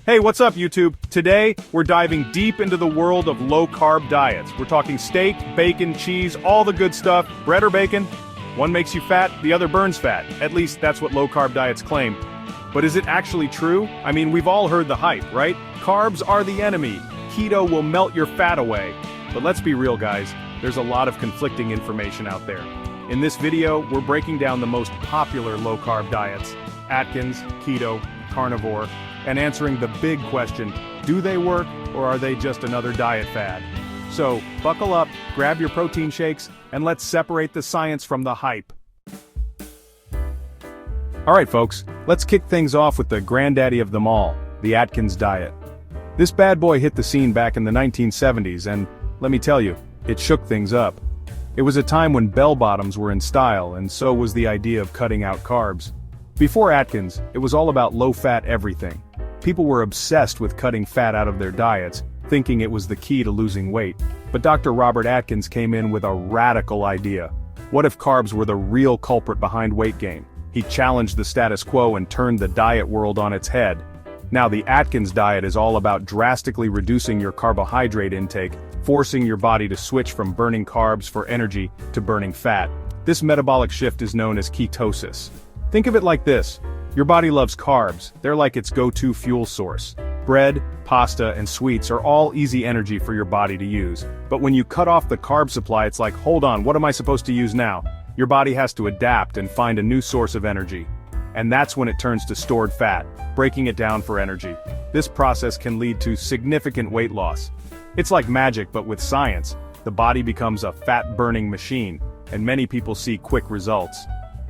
Hey, what's up, YouTube? Today, we're diving deep into the world of low-carb diets. We're talking steak, bacon, cheese, all the good stuff. Bread or bacon? One makes you fat, the other burns fat. At least that's what low-carb diets claim. But is it actually true? I mean, we've all heard the hype, right? Carbs are the enemy. Keto will melt your fat away. But let's be real, guys. There's a lot of conflicting information out there. In this video, we're breaking down the most popular low-carb diets: Atkins, Keto, Carnivore, and answering the big question, do they work or are they just another diet fad? So, buckle up, grab your protein shakes, and let's separate the science from the hype. Alright folks, let's kick things off with the granddaddy of them all, the Atkins diet. This bad boy hit the scene back in the 1970s and, let me tell you, it shook things up. It was a time when bell-bottoms were in style and so was the idea of cutting out carbs. Before Atkins, it was all about low-fat everything. People were obsessed with cutting fat out of their diets, thinking it was the key to losing weight. But Dr. Robert Atkins came in with a radical idea. What if carbs were the real culprit behind weight gain? He challenged the status quo and turned the diet world on its head. Now the Atkins diet is all about drastically reducing your carbohydrate intake, forcing your body to switch from burning carbs for energy to burning fat. This metabolic shift is known as ketosis. Think of it like this. Your body loves carbs, they're like its go-to fuel source. Bread, pasta, and sweets are all easy energy for your body to use. But when you cut off the carb supply, it's like, hold on, what am I supposed to use now? Your body has to adapt and find a new source of energy. And that's when it turns to stored fat, breaking it down for energy. This process can lead to significant weight loss. It's like magic, but with science. The body becomes a fat-burning machine, and many people see quick results.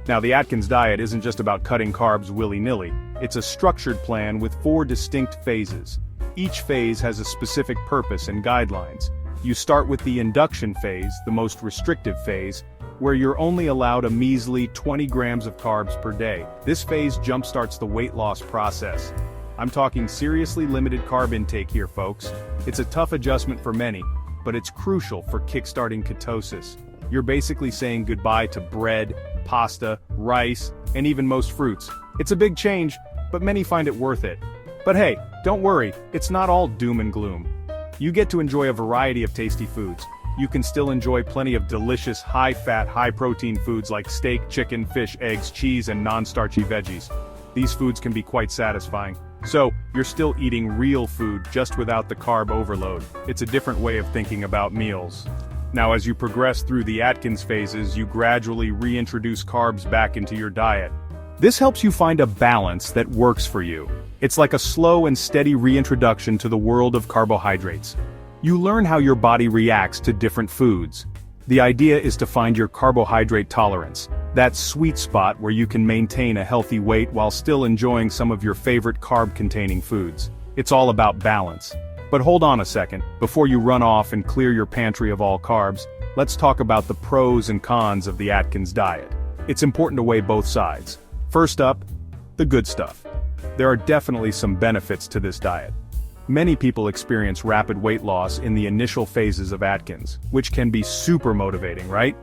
Now the Atkins diet isn't just about cutting carbs willy-nilly, it's a structured plan with 4 distinct phases. Each phase has a specific purpose and guidelines. You start with the induction phase, the most restrictive phase, where you're only allowed a measly 20 grams of carbs per day. This phase jumpstarts the weight loss process. I'm talking seriously limited carb intake here, folks. It's a tough adjustment for many, but it's crucial for kickstarting ketosis. You're basically saying goodbye to bread, pasta, rice, and even most fruits. It's a big change, but many find it worth it. But hey, don't worry, it's not all doom and gloom. You get to enjoy a variety of tasty foods. You can still enjoy plenty of delicious, high-fat, high-protein foods like steak, chicken, fish, eggs, cheese, and non-starchy veggies. These foods can be quite satisfying. So, you're still eating real food, just without the carb overload. It's a different way of thinking about meals. Now as you progress through the Atkins phases, you gradually reintroduce carbs back into your diet. This helps you find a balance that works for you. It's like a slow and steady reintroduction to the world of carbohydrates. You learn how your body reacts to different foods. The idea is to find your carbohydrate tolerance, that sweet spot where you can maintain a healthy weight while still enjoying some of your favorite carb-containing foods. It's all about balance. But hold on a second, before you run off and clear your pantry of all carbs, let's talk about the pros and cons of the Atkins diet. It's important to weigh both sides. First up, the good stuff. There are definitely some benefits to this diet. Many people experience rapid weight loss in the initial phases of Atkins, which can be super motivating, right?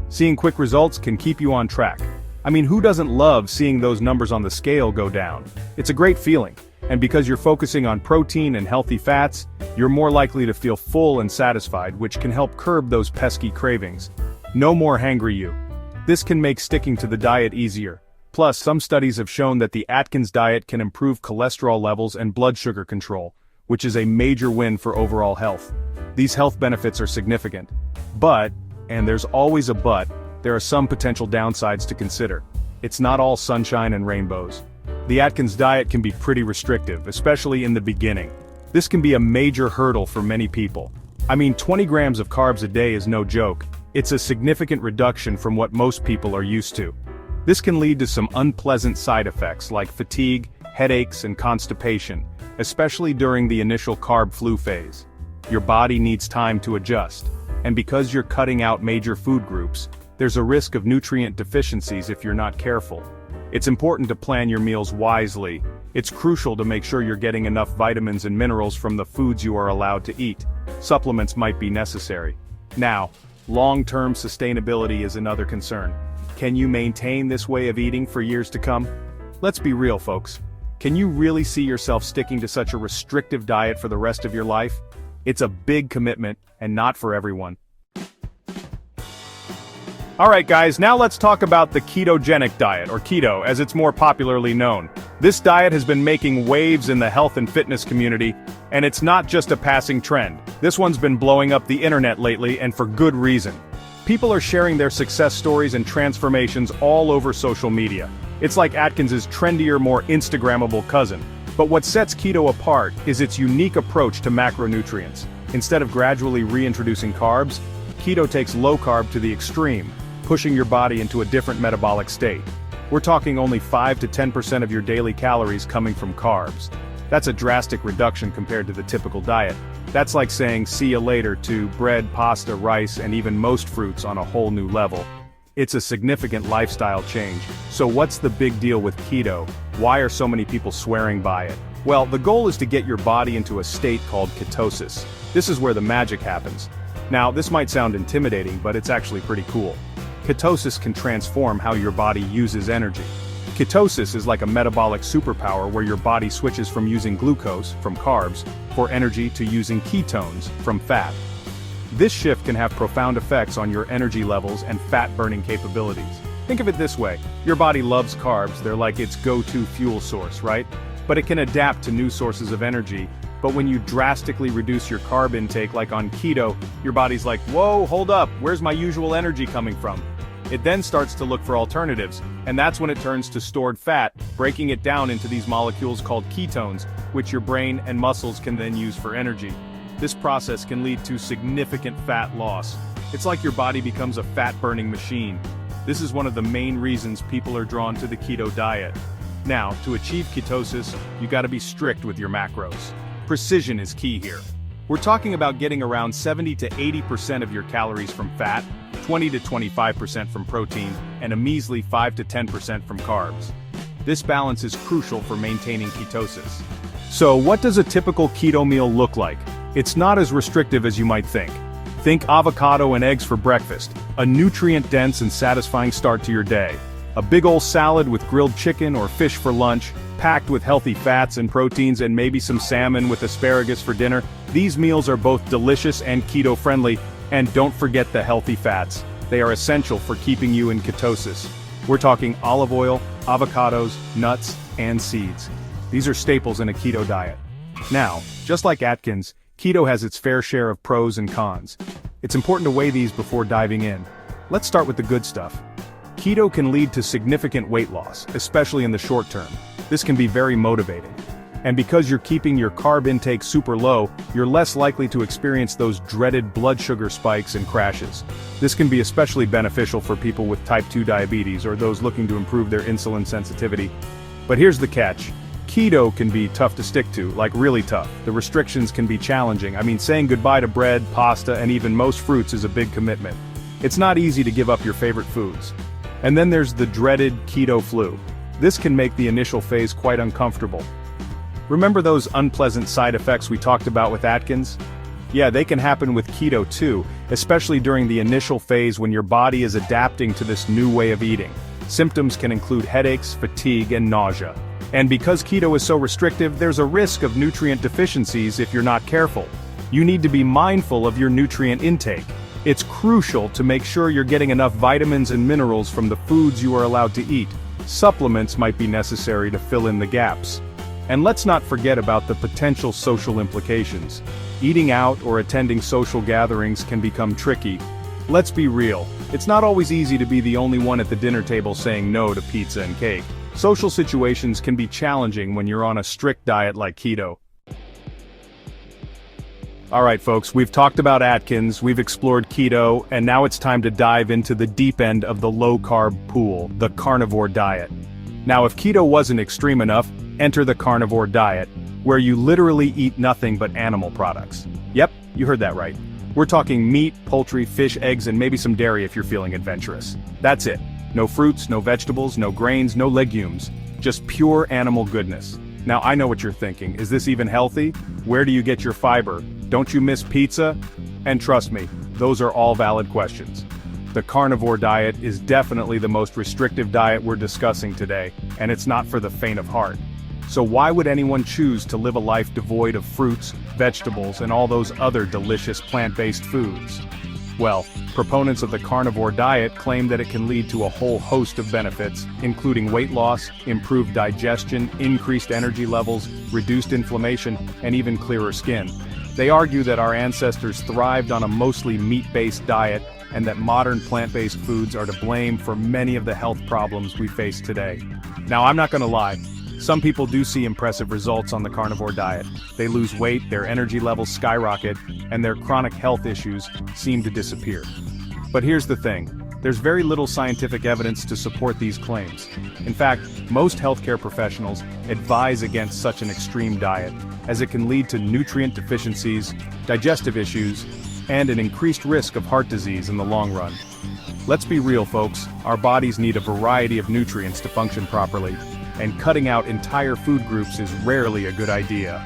Seeing quick results can keep you on track. I mean, who doesn't love seeing those numbers on the scale go down? It's a great feeling. And because you're focusing on protein and healthy fats, you're more likely to feel full and satisfied, which can help curb those pesky cravings. No more hangry you. This can make sticking to the diet easier. Plus, some studies have shown that the Atkins diet can improve cholesterol levels and blood sugar control, which is a major win for overall health. These health benefits are significant. But, and there's always a but, there are some potential downsides to consider. It's not all sunshine and rainbows. The Atkins diet can be pretty restrictive, especially in the beginning. This can be a major hurdle for many people. I mean, 20 grams of carbs a day is no joke. It's a significant reduction from what most people are used to. This can lead to some unpleasant side effects like fatigue, headaches, and constipation, especially during the initial carb flu phase. Your body needs time to adjust, and because you're cutting out major food groups, there's a risk of nutrient deficiencies if you're not careful. It's important to plan your meals wisely. It's crucial to make sure you're getting enough vitamins and minerals from the foods you are allowed to eat. Supplements might be necessary. Now, long-term sustainability is another concern. Can you maintain this way of eating for years to come? Let's be real, folks. Can you really see yourself sticking to such a restrictive diet for the rest of your life? It's a big commitment, and not for everyone. Alright guys, now let's talk about the ketogenic diet, or keto, as it's more popularly known. This diet has been making waves in the health and fitness community, and it's not just a passing trend. This one's been blowing up the internet lately, and for good reason. People are sharing their success stories and transformations all over social media. It's like Atkins' trendier, more Instagrammable cousin. But what sets keto apart is its unique approach to macronutrients. Instead of gradually reintroducing carbs, keto takes low carb to the extreme, pushing your body into a different metabolic state. We're talking only 5 to 10% of your daily calories coming from carbs. That's a drastic reduction compared to the typical diet. That's like saying see you later to bread, pasta, rice, and even most fruits on a whole new level. It's a significant lifestyle change. So what's the big deal with keto? Why are so many people swearing by it? Well, the goal is to get your body into a state called ketosis. This is where the magic happens. Now, this might sound intimidating, but it's actually pretty cool. Ketosis can transform how your body uses energy. Ketosis is like a metabolic superpower where your body switches from using glucose, from carbs, for energy to using ketones, from fat. This shift can have profound effects on your energy levels and fat-burning capabilities. Think of it this way, your body loves carbs, they're like its go-to fuel source, right? But it can adapt to new sources of energy. But when you drastically reduce your carb intake like on keto, your body's like, whoa, hold up, where's my usual energy coming from? It then starts to look for alternatives, and that's when it turns to stored fat, breaking it down into these molecules called ketones, which your brain and muscles can then use for energy. This process can lead to significant fat loss. It's like your body becomes a fat-burning machine. This is one of the main reasons people are drawn to the keto diet. Now, to achieve ketosis, you gotta be strict with your macros. Precision is key here. We're talking about getting around 70 to 80% of your calories from fat, 20 to 25% from protein, and a measly 5 to 10% from carbs. This balance is crucial for maintaining ketosis. So what does a typical keto meal look like? It's not as restrictive as you might think. Think avocado and eggs for breakfast, a nutrient-dense and satisfying start to your day. A big ol' salad with grilled chicken or fish for lunch, packed with healthy fats and proteins, and maybe some salmon with asparagus for dinner. These meals are both delicious and keto-friendly, and don't forget the healthy fats. They are essential for keeping you in ketosis. We're talking olive oil, avocados, nuts, and seeds. These are staples in a keto diet. Now, just like Atkins, keto has its fair share of pros and cons. It's important to weigh these before diving in. Let's start with the good stuff. Keto can lead to significant weight loss, especially in the short term. This can be very motivating. And because you're keeping your carb intake super low, you're less likely to experience those dreaded blood sugar spikes and crashes. This can be especially beneficial for people with type 2 diabetes or those looking to improve their insulin sensitivity. But here's the catch. Keto can be tough to stick to, like really tough. The restrictions can be challenging. I mean, saying goodbye to bread, pasta, and even most fruits is a big commitment. It's not easy to give up your favorite foods. And then there's the dreaded keto flu. This can make the initial phase quite uncomfortable. Remember those unpleasant side effects we talked about with Atkins? Yeah, they can happen with keto too, especially during the initial phase when your body is adapting to this new way of eating. Symptoms can include headaches, fatigue, and nausea. And because keto is so restrictive, there's a risk of nutrient deficiencies if you're not careful. You need to be mindful of your nutrient intake. It's crucial to make sure you're getting enough vitamins and minerals from the foods you are allowed to eat. Supplements might be necessary to fill in the gaps. And let's not forget about the potential social implications. Eating out or attending social gatherings can become tricky. Let's be real, it's not always easy to be the only one at the dinner table saying no to pizza and cake. Social situations can be challenging when you're on a strict diet like keto. Alright folks, we've talked about Atkins, we've explored keto, and now it's time to dive into the deep end of the low-carb pool, the carnivore diet. Now if keto wasn't extreme enough, enter the carnivore diet, where you literally eat nothing but animal products. Yep, you heard that right. We're talking meat, poultry, fish, eggs, and maybe some dairy if you're feeling adventurous. That's it. No fruits, no vegetables, no grains, no legumes. Just pure animal goodness. Now I know what you're thinking, is this even healthy? Where do you get your fiber? Don't you miss pizza? And trust me, those are all valid questions. The carnivore diet is definitely the most restrictive diet we're discussing today, and it's not for the faint of heart. So why would anyone choose to live a life devoid of fruits, vegetables, and all those other delicious plant-based foods? Well, proponents of the carnivore diet claim that it can lead to a whole host of benefits, including weight loss, improved digestion, increased energy levels, reduced inflammation, and even clearer skin. They argue that our ancestors thrived on a mostly meat-based diet, and that modern plant-based foods are to blame for many of the health problems we face today. Now, I'm not gonna lie. Some people do see impressive results on the carnivore diet. They lose weight, their energy levels skyrocket, and their chronic health issues seem to disappear. But here's the thing. There's very little scientific evidence to support these claims. In fact, most healthcare professionals advise against such an extreme diet, as it can lead to nutrient deficiencies, digestive issues, and an increased risk of heart disease in the long run. Let's be real, folks. Our bodies need a variety of nutrients to function properly, and cutting out entire food groups is rarely a good idea.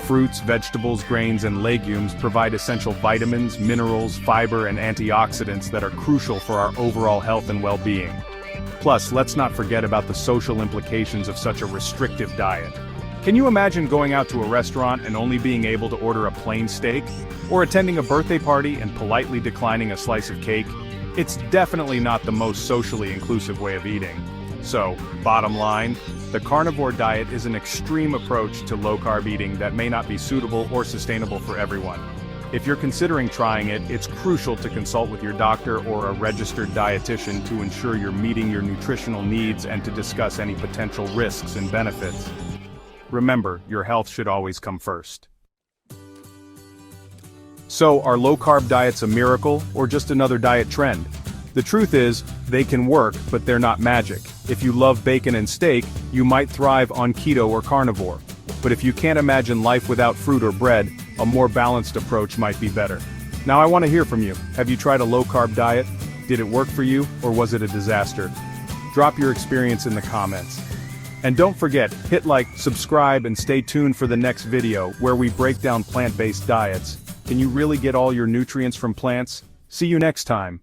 Fruits, vegetables, grains, and legumes provide essential vitamins, minerals, fiber, and antioxidants that are crucial for our overall health and well-being. Plus, let's not forget about the social implications of such a restrictive diet. Can you imagine going out to a restaurant and only being able to order a plain steak? Or attending a birthday party and politely declining a slice of cake? It's definitely not the most socially inclusive way of eating. So, bottom line, the carnivore diet is an extreme approach to low-carb eating that may not be suitable or sustainable for everyone. If you're considering trying it, it's crucial to consult with your doctor or a registered dietitian to ensure you're meeting your nutritional needs and to discuss any potential risks and benefits. Remember, your health should always come first. So, are low-carb diets a miracle, or just another diet trend? The truth is, they can work, but they're not magic. If you love bacon and steak, you might thrive on keto or carnivore. But if you can't imagine life without fruit or bread, a more balanced approach might be better. Now I want to hear from you. Have you tried a low-carb diet? Did it work for you, or was it a disaster? Drop your experience in the comments. And don't forget, hit like, subscribe, and stay tuned for the next video, where we break down plant-based diets. Can you really get all your nutrients from plants? See you next time.